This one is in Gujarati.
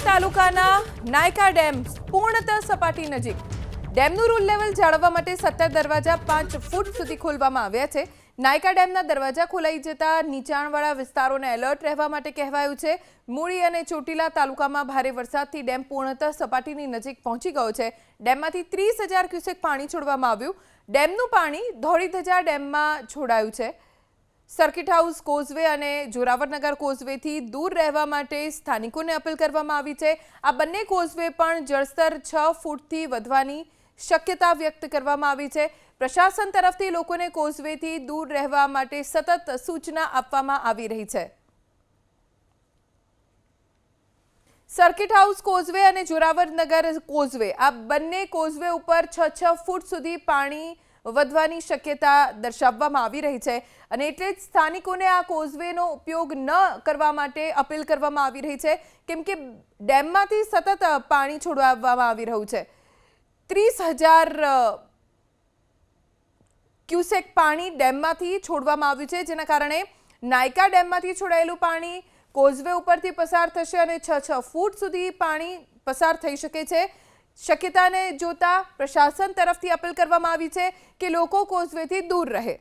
તાલુકાના નાયકા ડેમ પૂર્ણતઃ સપાટી નજીક ડેમનું રૂલ લેવલ જાળવવા માટે 17 દરવાજા 5 ફૂટ સુધી ખોલવામાં આવ્યા છે। નાયકા ડેમના દરવાજા ખોલાઈ જતા નીચાણવાળા વિસ્તારોને એલર્ટ રહેવા માટે કહેવાયું છે। મૂળી અને ચોટીલા તાલુકામાં ભારે વરસાદથી ડેમ પૂર્ણતઃ સપાટીની નજીક પહોંચી ગયો છે। ડેમમાંથી 30,000 ક્યુસેક પાણી છોડવામાં આવ્યું। ડેમનું પાણી ધોળીધજા ડેમમાં છોડાયું છે। સર્કિટ હાઉસ કોઝવે અને જોરાવરનગર કોઝવેથી દૂર રહેવા માટે સ્થાનિકોને અપીલ કરવામાં આવી છે। આ બંને કોઝવે પણ જળસ્તર 6 ફૂટથી વધવાની શક્યતા વ્યક્ત કરવામાં આવી છે। પ્રશાસન તરફથી લોકોને કોઝવેથી દૂર રહેવા માટે સતત સૂચના આપવામાં આવી રહી છે। સર્કિટ હાઉસ કોઝવે અને જોરાવરનગર કોઝવે આ બંને કોઝવે ઉપર 6 ફૂટ સુધી પાણી વધવાની શક્યતા દર્શાવવામાં આવી રહી છે અને એટલે જ સ્થાનિકોને આ કોઝવેનો ઉપયોગ ન કરવા માટે અપીલ કરવામાં આવી રહી છે કેમ કે ડેમમાંથી સતત પાણી છોડવામાં આવી રહ્યું છે। 30,000 ક્યુસેક પાણી ડેમમાંથી છોડવામાં આવ્યું છે જેના કારણે નાયકા ડેમમાંથી છોડાયેલું પાણી કોઝવે ઉપરથી પસાર થશે અને 6 ફૂટ સુધી પાણી પસાર થઈ શકે છે। શક્યતાને જોતા પ્રશાસન તરફથી અપીલ કરવામાં આવી છે કે લોકો કોઝવેથી દૂર રહે।